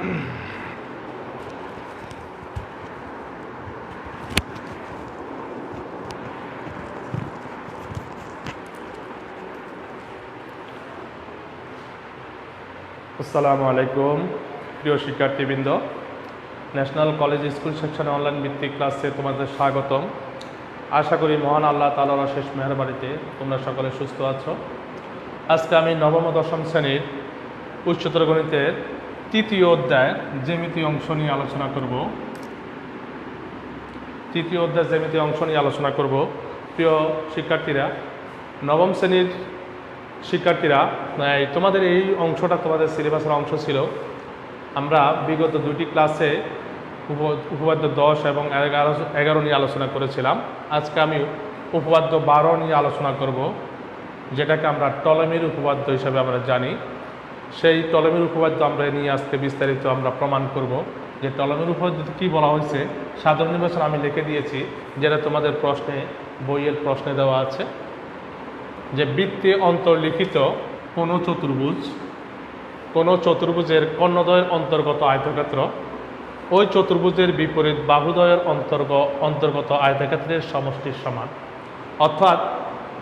আসসালামু আলাইকুম প্রিয় শিক্ষার্থীবৃন্দ, ন্যাশনাল কলেজ স্কুল সেকশনে অনলাইন ভিত্তিক ক্লাসে তোমাদের স্বাগতম। আশা করি মহান আল্লাহ তাআলার অশেষ মেহেরবানিতে তোমরা সকলে সুস্থ আছো। আজকে আমি নবম ও দশম শ্রেণীর উচ্চতর গণিতের তৃতীয় অধ্যায় জ্যামিতি অংশ নিয়ে আলোচনা করব। প্রিয় শিক্ষার্থীরা, নবম শ্রেণীর শিক্ষার্থীরা, তোমাদের এই অংশটা তোমাদের সিলেবাসের অংশ ছিল। আমরা বিগত দুটি ক্লাসে উপপাদ্য 10 এবং 11 নিয়ে আলোচনা করেছিলাম। আজকে আমি উপপাদ্য 12 নিয়ে আলোচনা করব, যেটাকে আমরা টলেমির উপপাদ্য হিসাবে আমরা জানি। সেই টলেমির উপপাদ্য আমরা নিয়ে আজকে বিস্তারিত আমরা প্রমাণ করব যে টলেমির উপপাদ্যতে কী বলা হয়েছে। সাধারণ নির্বাচন আমি লিখে দিয়েছি, যেটা তোমাদের বইয়ের প্রশ্নে দেওয়া আছে, যে বৃত্তে অন্তর্লিখিত কোনো চতুর্ভুজের কর্ণদ্বয়ের অন্তর্গত আয়তক্ষেত্র ওই চতুর্ভুজের বিপরীত বাহুদ্বয়ের অন্তর্গত আয়তক্ষেত্রের সমষ্টির সমান। অর্থাৎ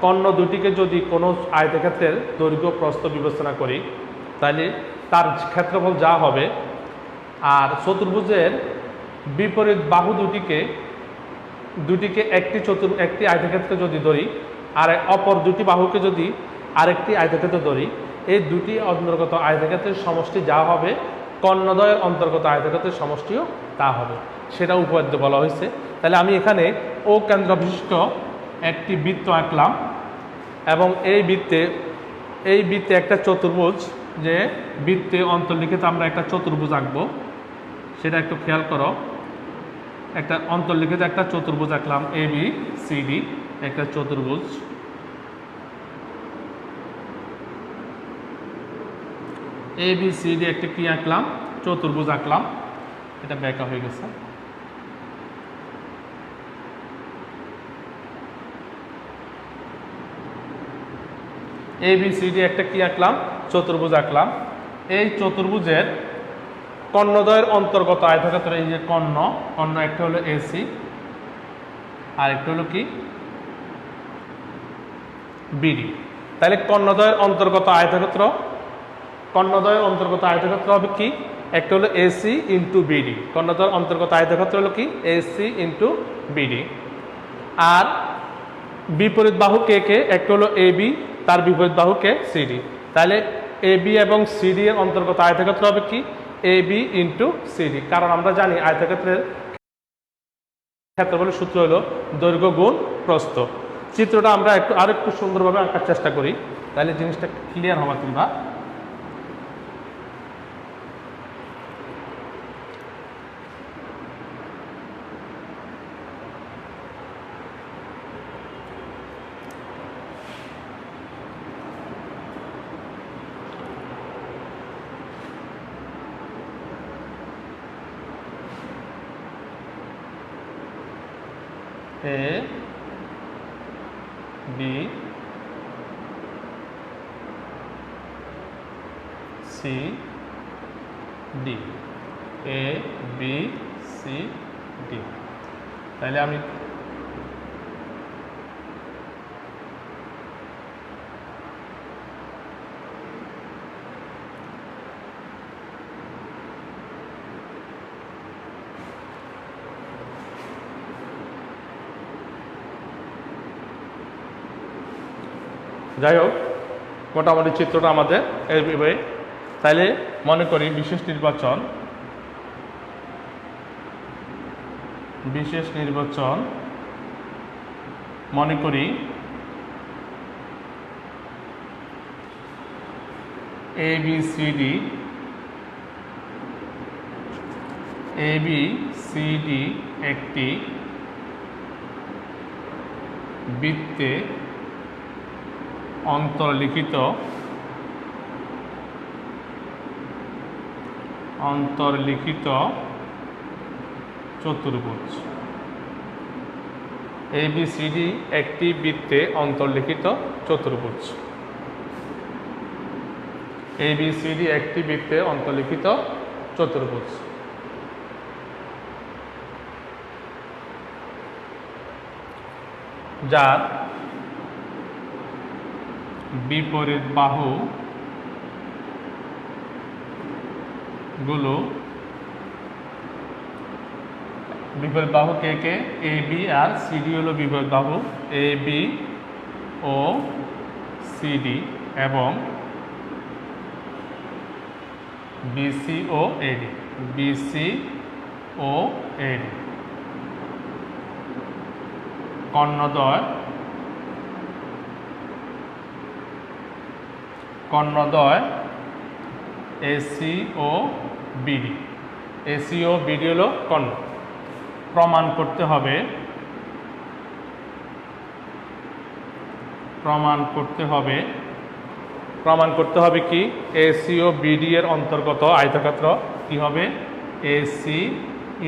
কর্ণ দুটিকে যদি কোনো আয়তক্ষেত্রের দৈর্ঘ্য প্রস্থ বিবেচনা করি, তাহলে তার ক্ষেত্রফল যা হবে, আর চতুর্ভুজের বিপরীত বাহু দুটিকে একটি আয়তক্ষেত্রে যদি ধরি, আর অপর দুটি বাহুকে যদি আরেকটি আয়তক্ষেত্রে ধরি, এই দুটি অন্তর্গত আয়তক্ষেত্রের সমষ্টি যা হবে, কর্ণদ্বয়ের অন্তর্গত আয়তক্ষেত্রের সমষ্টিও তা হবে। সেটা উপপাদ্য বলা হয়েছে। তাহলে আমি এখানে ও কেন্দ্র বিশিষ্ট একটি বৃত্ত আঁকলাম, এবং এই বৃত্তে একটা চতুর্ভুজ, যে বৃত্তে অন্তর্লিখিত আমরা একটা চতুর্ভুজ আঁকবো, সেটা একটু খেয়াল করো। একটা অন্তর্লিখিত একটা চতুর্ভুজ আঁকলাম, ABCD একটা চতুর্ভুজ। ABCD একটা কি আঁকলাম? চতুর্ভুজ আঁকলাম। এটা ব্যাখ্যা হয়ে গেছে। ABCD একটা কি আঁকলাম? চতুর্ভুজ আঁকলাম। এই চতুর্ভুজের কর্ণদ্বয়ের অন্তর্গত আয়তক্ষেত্র, এই যে কর্ণ একটা হলো AC, আর একটা হলো কি BD। তাহলে কর্ণদ্বয়ের অন্তর্গত আয়তক্ষেত্র হবে কি? একটা হলো AC ইন্টু BD। কর্ণদ্বয়ের অন্তর্গত আয়তক্ষেত্র হলো কি? AC into BD। আর বিপরীত বাহু কে? একটা হলো AB, তার বিপরীত বাহু কে? CD। তাহলে AB এবং CD এর অন্তর্গত আয়তক্ষেত্র হবে কি? AB into CD। কারণ আমরা জানি আয়তক্ষেত্রের ক্ষেত্রফলের সূত্র হলো দৈর্ঘ্য গুণ প্রস্থ। চিত্রটা আমরা আরেকটু সুন্দরভাবে আঁকার চেষ্টা করি, তাহলে জিনিসটা ক্লিয়ার হবে তোমরা। ABCD। তাহলে আমি যাই হোক, মোটামুটি চিত্রটা আমাদের এইভাবে। তাইলে মনে করি বিশেষ নির্বাচন মনে করি ABCD একটি বৃত্তে অন্তর্লিখিত চতুর্ভুজ। ABCD একটি বৃত্তে অন্তর্লিখিত চতুর্ভুজ। ABCD একটি বৃত্তে অন্তর্লিখিত চতুর্ভুজ। যার বিপরীত বাহু গুলো বিপরীত বাহু কে কে? এ বি আর সিডি হলো বিপরীত বাহু, এ বি ও সিডি এবং বিসি ও এডি, বিসি ও এডি কর্ণদ্বয় এসি ও বিডি, এসি ও বিডি হলো কর্ণ। প্রমাণ করতে হবে কি এসি ও বিডি এর অন্তর্গত আয়তক্ষেত্র কি হবে? AC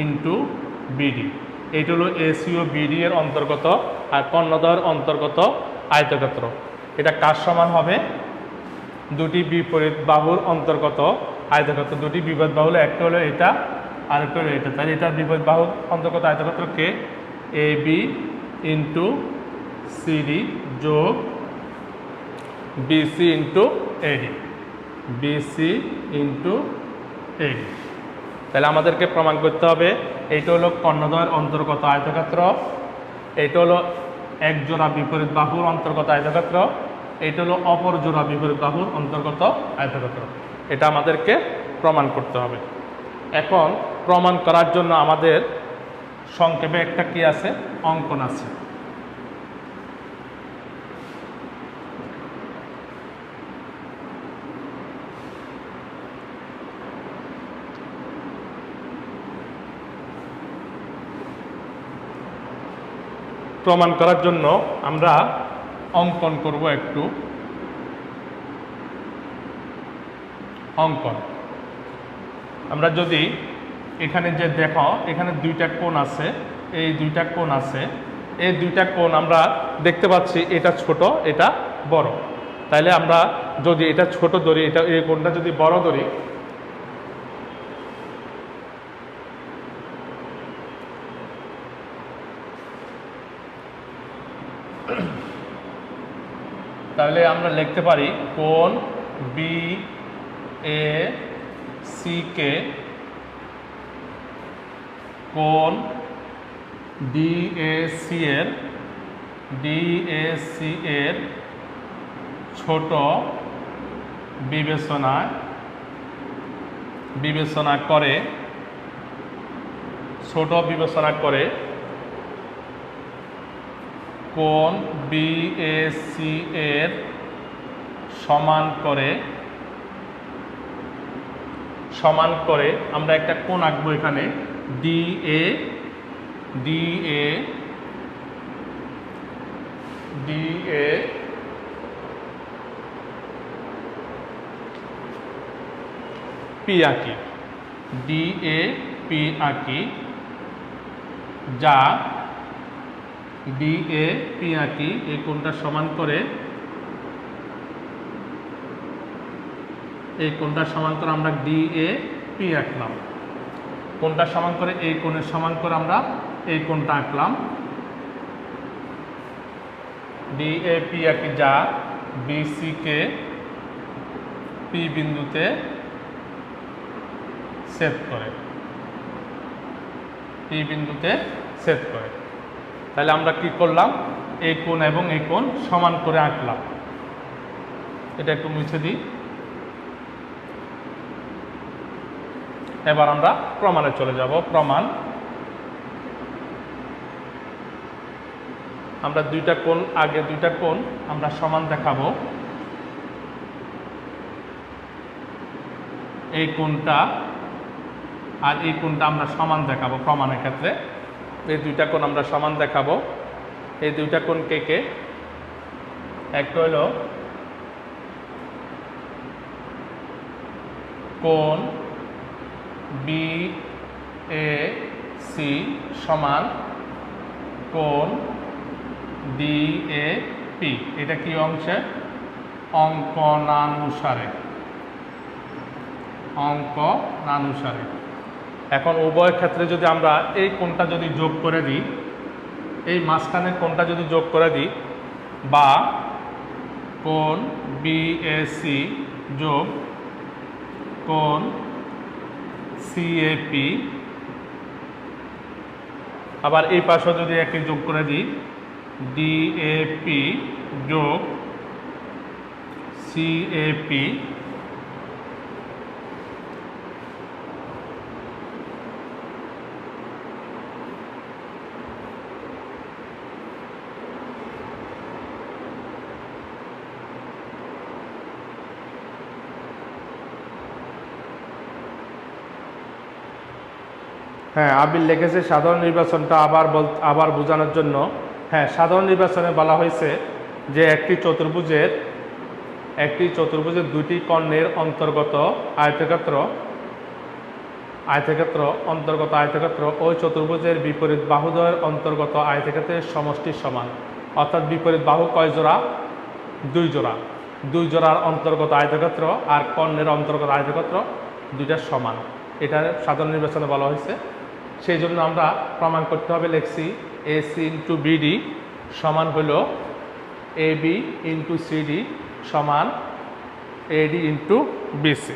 into BD. এইটা হলো এসি ও বিডি এর অন্তর্গত আর কর্ণদ্বয়ের অন্তর্গত আয়তক্ষেত্র। এটা কার সমান হবে? দুটি বিপরীত বাহুর অন্তর্গত আয়তক্ষেত্র। দুটি বিপরীত বাহু হলো, একটা হলো এটা আর একটা হলো এটা। তাহলে এটার বিপরীত বাহুর অন্তর্গত আয়তক্ষেত্র কে? এ বি ইন্টু সিডি যোগ BC into AD, BC into AD. তাহলে আমাদেরকে প্রমাণ করতে হবে এইটা হলো কর্ণদ্বয়ের অন্তর্গত আয়তক্ষেত্র, এইটা হলো এক জোড়া বিপরীত বাহুর অন্তর্গত আয়তক্ষেত্র, এইটা হলো অপর জোড়া বিপরীত বাহুর অন্তর্গত আয়তক্ষেত্র। এটা আমাদেরকে প্রমাণ করতে হবে। এখন প্রমাণ করার জন্য আমাদের সংক্ষেপে একটা কি আছে? অঙ্কন আছে। প্রমাণ করার জন্য আমরা অঙ্কন করব একটু। অঙ্কন আমরা যদি এখানে যে দেখো এখানে দুইটা কোণ আছে, এই দুইটা কোণ আছে, এই দুইটা কোণ আমরা দেখতে পাচ্ছি এটা ছোট এটা বড়। তাইলে আমরা যদি এটা ছোট ধরি, এটা এই কোণটা যদি বড় ধরি, তাহলে আমরা লিখতে পারি কোণ বি এ সি কে কোণ ডিএসি এর ছোট বিবেচনা করে কোণ বিএসি এর সমান করে আমরা একটা কোণ আঁকবো এখানে ডিএ পি আঁকি, যা এই কোণটা সমান করে আমরা ডিএপি আঁকলাম। কোণটা সমান করে এই কোণের সমান করে আমরা এই কোণটা আঁকলাম ডিএপি আঁকি, যা বিসি কে পি বিন্দুতে ছেদ করে। তাহলে আমরা কি করলাম? এই কোণ এবং এই কোণ সমান করে আঁকলাম। এটা একটু মুছে দিই। এবার আমরা প্রমাণে চলে যাব। প্রমাণ আমরা দুইটা কোণ আমরা সমান দেখাবো। এই কোণটা আর এই কোণটা আমরা সমান দেখাবো প্রমাণের ক্ষেত্রে। এই দুইটা কোণ আমরা সমান দেখাবো। এই দুইটা কোণ কে? একটা হলো কোণ বিএসি সমান কোণ ডিএপি। এটা কি অংশে? অঙ্কনানুসারে। অঙ্কনানুসারে। এখন উভয় ক্ষেত্রে যদি আমরা এই কোণটা যদি যোগ করে দিই, এই মাঝখানের কোণটা যদি যোগ করে দিই, বা কোণ বিএসি যোগ কোণ সিএপি, আবার এই পাশেও যদি একটি যোগ করে দিই, ডিএপি যোগ সিএপি, হ্যাঁ আবির লিখেছে সাধারণ নির্বাচনটা আবার বোঝানোর জন্য। হ্যাঁ, সাধারণ নির্বাচনে বলা হয়েছে যে একটি চতুর্ভুজের দুটি কর্ণের অন্তর্গত আয়তক্ষেত্র ওই চতুর্ভুজের বিপরীত বাহুদ্বয়ের অন্তর্গত আয়তক্ষেত্রের সমষ্টির সমান। অর্থাৎ বিপরীত বাহু কয় জোড়া? 2 জোড়া। 2 জোড়ার অন্তর্গত আয়তক্ষেত্র আর কর্ণের অন্তর্গত আয়তক্ষেত্র দুইটা সমান, এটা সাধারণ নির্বাচনে বলা হয়েছে। সেই জন্য আমরা প্রমাণ করতে হবে, লিখছি AC ইন্টু BD সমান হলো AB ইন্টু CD সমান AD ইন্টু BC।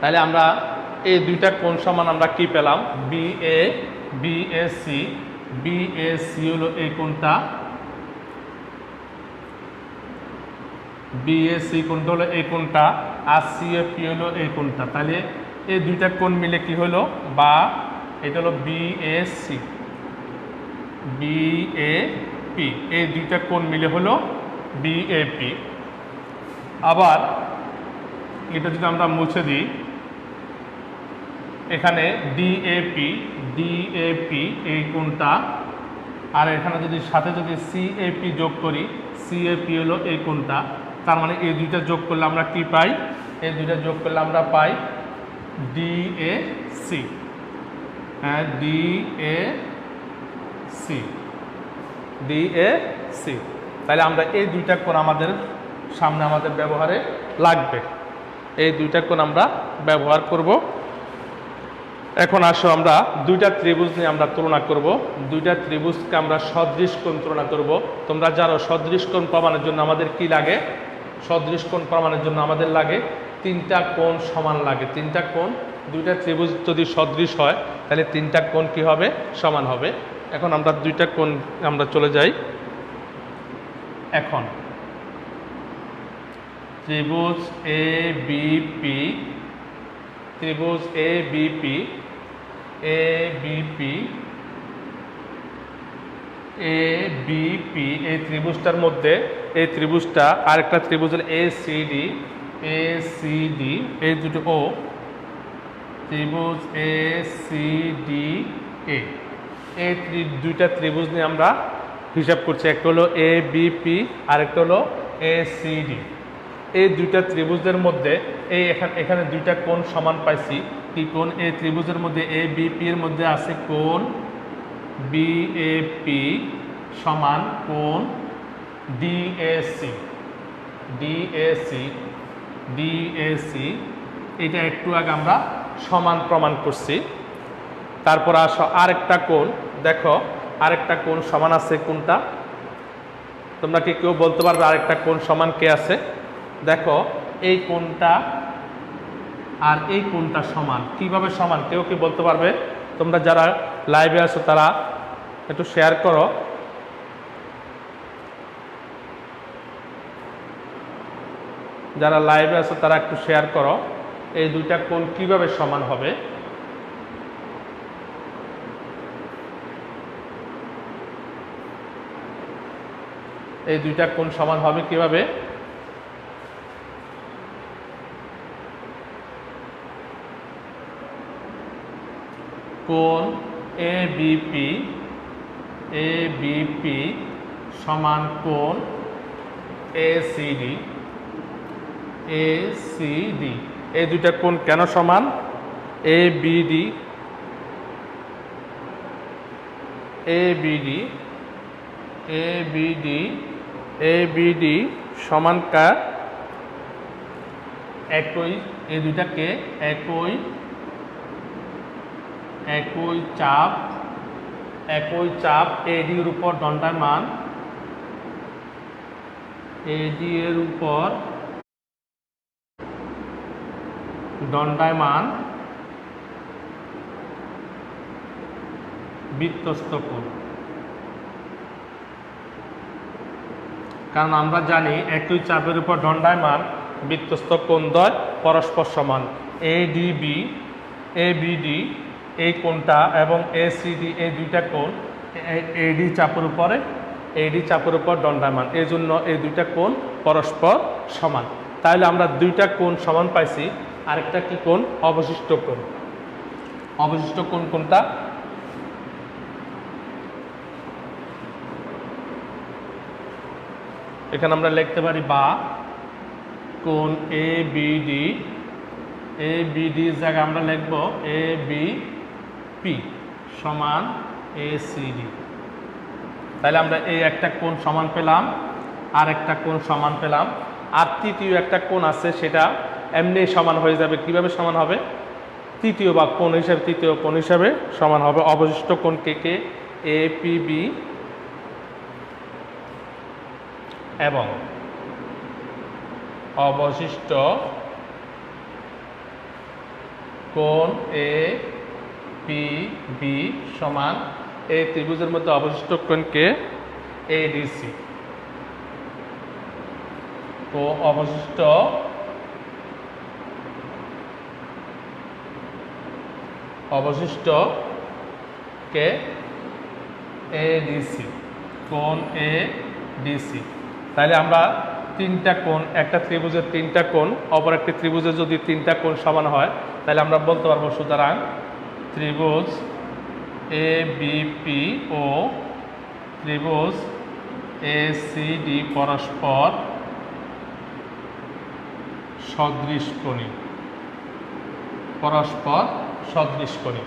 তাহলে আমরা এই দুইটা কোণ সমান আমরা কি পেলাম? BAC হলো এই কোণটা, BAC কোণটা হলো এই কোণটা, আর CAP হলো এই কোণটা। তাহলে এই দুইটা কোণ মিলে কি হলো? বা এটা হলো BAC, এই দুইটা কোণ মিলে হলো BAP। আবার এটা যদি আমরা মুছে দিই, এখানে DAP এই কোণটা, আর এখানে যদি সাথে যদি CAP যোগ করি, CAP হলো এই কোণটা। তার মানে এই দুইটা যোগ করলে আমরা কি পাই? এই দুইটা যোগ করলে আমরা পাই DAC। হ্যাঁ, DAC। তাহলে আমরা এই দুইটা কোণ আমাদের সামনে আমাদের ব্যবহারে লাগবে, এই দুইটা কোণ আমরা ব্যবহার করব। এখন আসো আমরা দুইটা ত্রিভুজ নিয়ে আমরা তুলনা করব। দুইটা ত্রিভুজকে আমরা সদৃশ কোণ তুলনা করব। তোমরা জানো সদৃশ কোণ প্রমাণের জন্য আমাদের কি লাগে? সদৃশ কোণ প্রমাণের জন্য আমাদের লাগে 3টা কোণ সমান লাগে। 3টা কোণ, দুইটা ত্রিভুজ যদি সদৃশ হয় তাহলে 3টা কোণ কি হবে? সমান হবে। এখন আমরা দুইটা কোণ আমরা চলে যাই। এখন ত্রিভুজ ABP এই ত্রিভুজটার মধ্যে এই ত্রিভুজটা আরেকটা ত্রিভুজের ACD এই দুটো ও ত্রিভুজ ACDA, এই দুইটা ত্রিভুজ নিয়ে আমরা হিসাব করছি। একটা হলো ABP আর একটা হলো ACD। এই দুইটা ত্রিভুজের মধ্যে এখানে দুইটা কোণ সমান পাইছি। কি কোণ? এই ত্রিভুজের মধ্যে ABP এর মধ্যে আছে কোণ BAP সমান কোণ DAC। এটা একটু আগে আমরা সমান প্রমাণ করছি। তারপর আসো আরেকটা কোণ, দেখো আরেকটা কোণ সমান আছে কোনটা? তোমরা কি কেউ বলতে পারবে আরেকটা কোণ সমান কে আছে? দেখো এই কোণটা আর এই কোণটা সমান। কিভাবে সমান কেউ কি বলতে পারবে? তোমরা যারা লাইভে আছো তারা একটু শেয়ার করো। যারা লাইভে আছো তারা একটু শেয়ার করো, এই দুইটা কোণ কিভাবে সমান হবে? এই দুইটা কোণ সমান হবে কিভাবে? কোণ ABP সমান কোণ ACD। এই দুইটা কোণ কেন সমান? ABD ABD সমান কার একই, এই দুইটাকে একই চাপ AD এর উপর দণ্ডায়মান, AD এর উপর দণ্ডায়মান বৃত্তস্থ কোণ। কারণ আমরা জানি একই চাপের উপর দণ্ডায়মান বৃত্তস্থ কোণদ্বয় পরস্পর সমান। ABD এই কোণটা এবং ACD এই দুইটা কোণ AD চাপের উপর দণ্ডায়মান, এই জন্য এই দুইটা কোণ পরস্পর সমান। তাহলে আমরা দুইটা কোণ সমান পাইছি। আরেকটা কি কোণ? অবশিষ্ট কোণ। অবশিষ্ট কোণ কোনটা? এখানে আমরা লিখতে পারি বা কোণ ABD জায়গায় আমরা লিখব ABP সমান ACD। তাহলে আমরা এই একটা কোণ সমান পেলাম, আর একটা কোণ সমান পেলাম, আর তৃতীয় একটা কোণ আছে, সেটা এমনি সমান হয়ে যাবে। কিভাবে সমান হবে? তৃতীয় কোণ হিসাবে সমান হবে। অবশিষ্ট কোণ কে? APB এবং অবশিষ্ট কোণ APB সমান এই ত্রিভুজের মধ্যে অবশিষ্ট কোণকে ADC। তো অবশিষ্ট কে ADC, কোণ ADC। তাহলে আমরা তিনটা কোণ, একটা ত্রিভুজের তিনটা কোণ অপর একটি ত্রিভুজের যদি তিনটা কোণ সমান হয়, তাহলে আমরা বলতে পারবো সুতরাং ত্রিভুজ ABP ও ত্রিভুজ ACD পরস্পর সদৃশকোণী।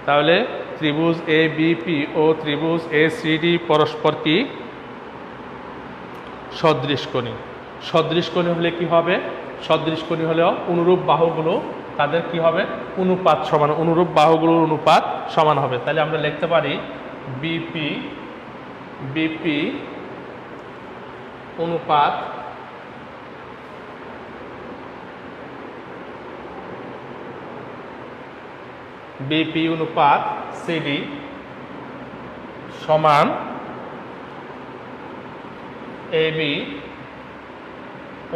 তাহলে ত্রিভুজ ABP ও ত্রিভুজ ACD পরস্পর কি? সদৃশকোণী। সদৃশকোণী হলে কি হবে? সদৃশকোণী হলেও অনুরূপ বাহুগুলো তাদের কি হবে? অনুপাত সমান, অনুরূপ বাহুগুলোর অনুপাত সমান হবে। তাহলে আমরা লিখতে পারি BP অনুপাত CD সমান AB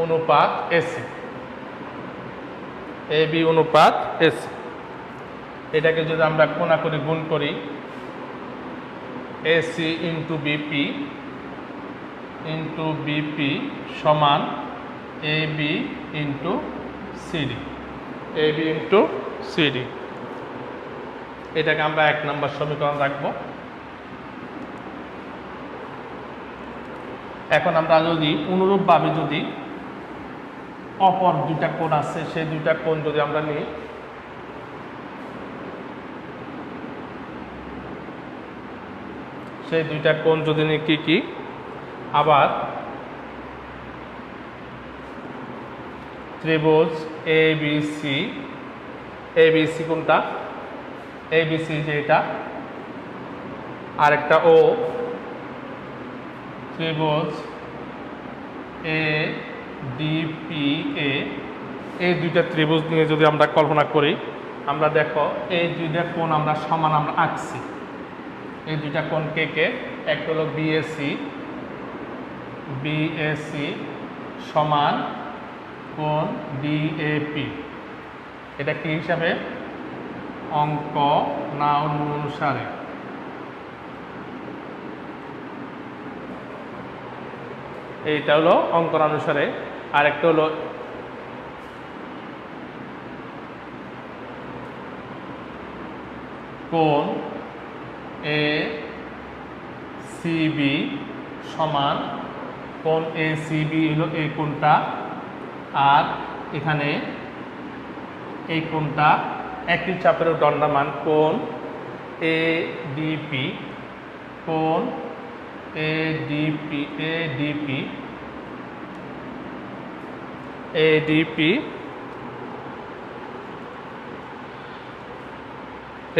অনুপাত AC। এটাকে যদি আমরা কোণা করে গুণ করি, AC ইন্টু BP সমান AB ইন্টু CD। এটাকে আমরা 1 নম্বর সমীকরণ রাখবো। এখন আমরা যদি অনুরূপভাবে যদি অপর দুইটা কোণ আছে, সেই দুইটা কোণ যদি আমরা নিই, সেই দুইটা কোণ যদি নিই কি? আবার ত্রিভুজ ABC কোনটা? ABC যে এটা, আরেকটা ও ত্রিভুজ ADPA, এই দুইটা ত্রিভুজ নিয়ে যদি আমরা কল্পনা করি, আমরা দেখো এই দুইটা কোণ আমরা সমান আমরা আঁকছি। এই দুইটা কোণ কে? একটা হলো BAC সমান কোণ DAP। এটা কি হিসাবে? অঙ্ক নাউন অনুসারে। এইটা হলো অঙ্কন অনুসারে। আর একটা হলো কোণ ACB সমান কোণ ACB হলো এই কোণটা, আর এখানে এই কোণটা একই চাপের দণ্ডায়মান কোণ ADP। কোণ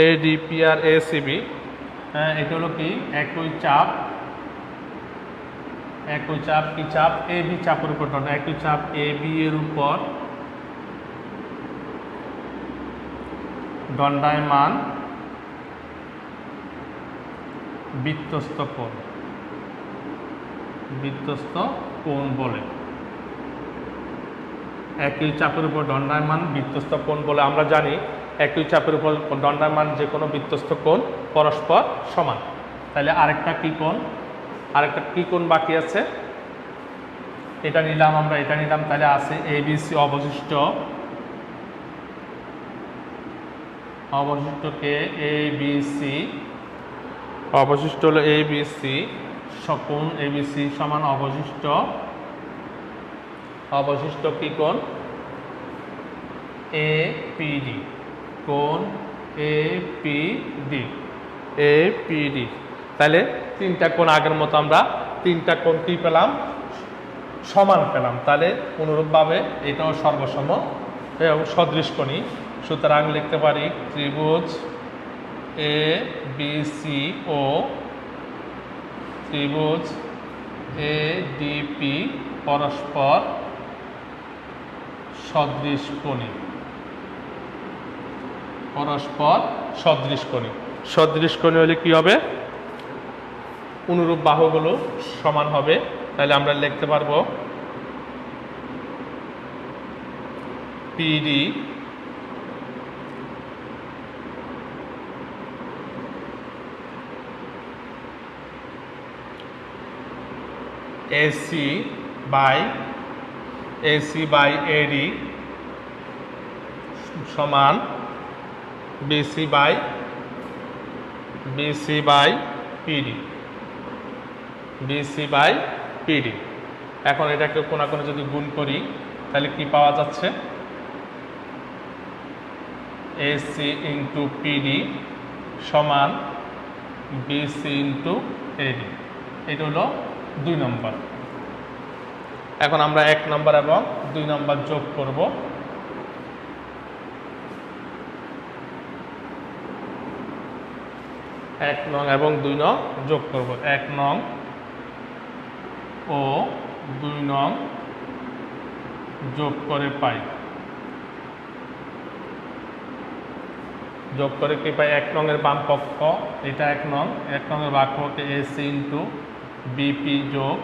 এডিপি আর এসিবি, হ্যাঁ, এটা হলো কি একই চাপ কি চাপ এবি চাপের উপর একই চাপ এবি এর উপর দণ্ডায়মান বৃত্তস্থ কোণ বলে। একই চাপের উপর দণ্ডায়মান বৃত্তস্থ কোণ বলে আমরা জানি একই চাপের উপর দণ্ডায়মান যে কোনো বৃত্তস্থ কোণ পরস্পর সমান। তাহলে আরেকটা কি কোণ বাকি আছে, এটা নিলাম আমরা, এটা নিলাম, তাহলে আছে এবিসি অবশিষ্ট কে এবিসি, অবশিষ্ট হলো এবিসি, কোণ এবিসি সমান অবশিষ্ট কি কোণ এপিডি, কোণ এপিডি। তাহলে তিনটা কোণ আগের মতো আমরা তিনটা কোণ কি পেলাম, সমান পেলাম। তাহলে অনুরূপভাবে এটাও সর্বসম এবং সদৃশকোণী। সুতরাং লিখতে পারি ত্রিভুজ এ বি সি ও ত্রিভুজ এডিপি পরস্পর সদৃশকোণী। সদৃশকোণী হলে কি হবে, অনুরূপ বাহুগুলো সমান হবে। তাহলে আমরা লিখতে পারবো পিডি AC বাই AD সমান BC বাই PD। এখন এটাকে কোণাকোণে যদি গুণ করি তাহলে কি পাওয়া যাচ্ছে, AC ইন্টু PD সমান BC ইন্টু AD। এটা হলো 2 নম্বর। এখন আমরা 1 নম্বর এবং 2 নম্বর যোগ করব। 1 নং এবং 2 নং যোগ করব। 1 নং ও 2 নং যোগ করে পাই, কি পাই, 1 নং এর বাম পক্ষ এটা 1 নং এর বাম পক্ষে AC ইন্টু বিপি যোগ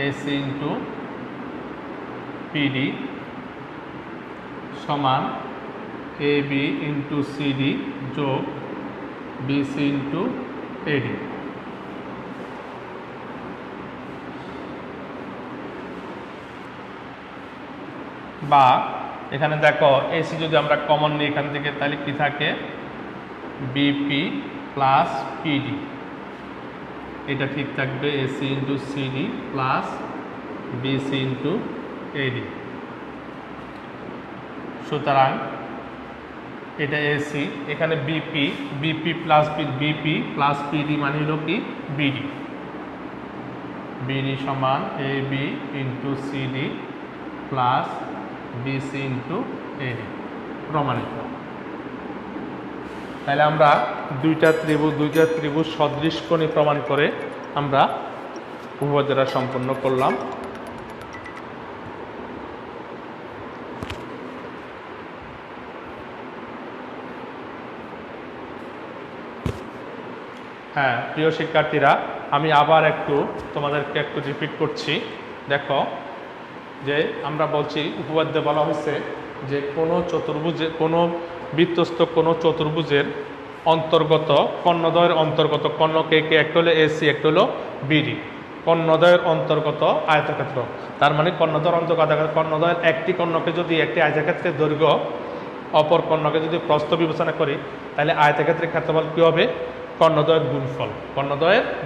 AC ইন্টু PD সমান AB ইন্টু CD যোগ BC ইন্টু AD। বা এখানে দেখো AC যদি আমরা কমন নিই এখান থেকে, তাহলে কি থাকে, BP প্লাস PD, এটা ঠিক থাকবে, AC into CD plus BC into AD। সুতরাং এটা AC, এখানে BP প্লাস PD মানে হলো কি BD সমান AB into CD plus BC into AD প্রমাণিত। তাহলে আমরা দুইটা ত্রিভুজ সদৃশকোণী প্রমাণ করে আমরা উপপাদ্যটা সম্পন্ন করলাম। হ্যাঁ প্রিয় শিক্ষার্থীরা, আমি আবার তোমাদেরকে একটু রিপিট করছি। দেখো যে আমরা বলছি উপপাদ্যে বলা হয়েছে যে কোনো বৃত্তস্থ কোনো চতুর্ভুজের অন্তর্গত কর্ণদ্বয়ের অন্তর্গত কর্ণকে একটা হলো AC একটা হলো BD, কর্ণদ্বয়ের অন্তর্গত আয়তক্ষেত্র। তার মানে কর্ণদ্বয়ের একটি কর্ণকে যদি একটি আয়তক্ষেত্রের দৈর্ঘ্য অপর কর্ণকে যদি প্রস্থ বিবেচনা করি, তাহলে আয়তক্ষেত্রের ক্ষেত্রফল কী হবে, কর্ণদ্বয়ের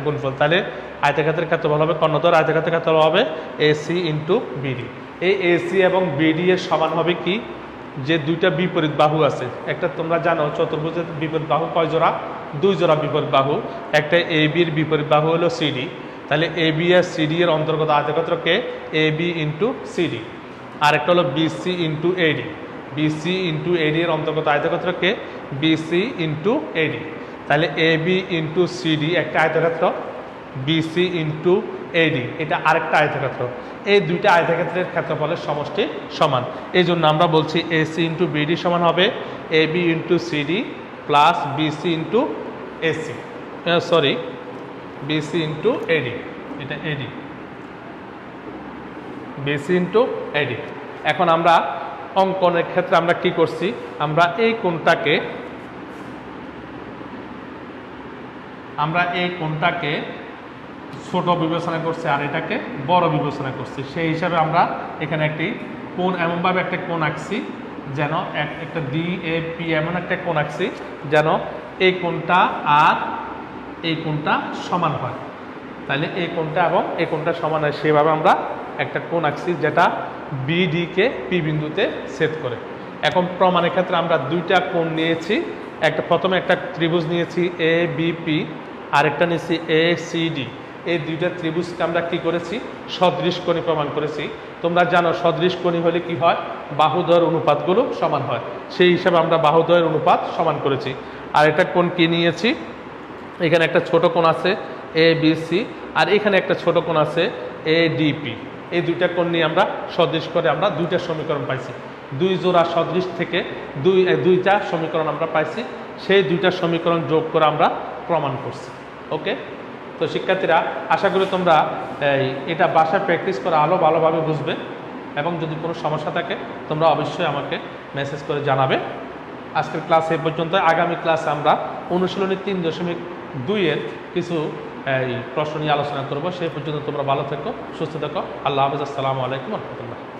গুণফল। তাহলে আয়তক্ষেত্রের ক্ষেত্রফল হবে আয়তক্ষেত্রের ক্ষেত্রফল হবে AC ইন্টু BD। এই AC এবং BD এর সমান হবে কি, যে দুইটা বিপরীত বাহু আছে, একটা তোমরা জানো চতুর্ভুজের বিপরীত বাহু কয় জোড়া? 2 জোড়া বিপরীত বাহু। একটা এ বির বিপরীত বাহু হলো সিডি, তাহলে এ বি আর সিডি এর অন্তর্গত আয়তক্ষেত্রকে এ বি ইন্টু সিডি। আর একটা হলো BC into AD, BC into AD এর অন্তর্গত আয়তক্ষেত্রকে বিসি ইন্টু এডি। তাহলে এ বি ইন্টু সিডি একটা আয়তক্ষেত্র, বিসি ইন্টু এডি এটা আরেকটা আয়তক্ষেত্র। এই দুইটা আয়তক্ষেত্রের ক্ষেত্রফলের সমষ্টি সমান, এই জন্য আমরা বলছি এসি ইন্টু বিডি সমান হবে A B into CD plus BC into AC, sorry BC into AD, এটা এডি, বিসি ইন্টু এডি। এখন আমরা অঙ্কনের ক্ষেত্রে আমরা কি করছি, আমরা এই কোণটাকে ছোট বিবেচনা করছি আর এটাকে বড় বিবেচনা করছি। সেই হিসাবে আমরা এখানে একটি কোণ এমনভাবে একটা কোণ আঁকছি যেন একটা ডি এ পি এমন একটা কোণ আঁকছি যেন এই কোণটা আর এই কোণটা সমান হয়। তাহলে এই কোণটা এবং এই কোণটা সমান হয়, সেভাবে আমরা একটা কোণ আঁকছি যেটা বিডিকে পি বিন্দুতে ছেদ করে। এখন প্রমাণের ক্ষেত্রে আমরা দুইটা কোণ নিয়েছি, প্রথমে একটা ত্রিভুজ নিয়েছি এ বিপি, আরেকটা নিয়েছি এ সিডি। এই দুইটা ত্রিভুজকে আমরা কি করেছি, সদৃশকোণী প্রমাণ করেছি। তোমরা জানো সদৃশকোণী হলে কি হয়, বাহুদ্বয়ের অনুপাতগুলো সমান হয়, সেই হিসাবে আমরা বাহুদ্বয়ের অনুপাত সমান করেছি। আর একটা কোণ কি নিয়েছি, এখানে একটা ছোট কোণ আছে এ বি সি, আর এখানে একটা ছোট কোণ আছে এ ডিপি। এই দুইটা কোণ নিয়ে আমরা সদৃশ করে আমরা দুইটা সমীকরণ পাইছি। 2 জোড়া সদৃশ থেকে দুইটা সমীকরণ আমরা পাইছি, সেই দুইটা সমীকরণ যোগ করে আমরা প্রমাণ করছি। ওকে, তো শিক্ষার্থীরা আশা করি তোমরা এটা বাসায় প্র্যাকটিস করে আরও ভালোভাবে বুঝবে, এবং যদি কোনো সমস্যা থাকে তোমরা অবশ্যই আমাকে মেসেজ করে জানাবে। আজকের ক্লাস এই পর্যন্ত। আগামী ক্লাসে আমরা অনুশীলনী 3.2 এর কিছু প্রশ্ন নিয়ে আলোচনা করব। সেই পর্যন্ত তোমরা ভালো থেকো, সুস্থ থেকো। আল্লাহ হাফেজ। আসসালামু আলাইকুম ওয়া রাহমাতুল্লাহ।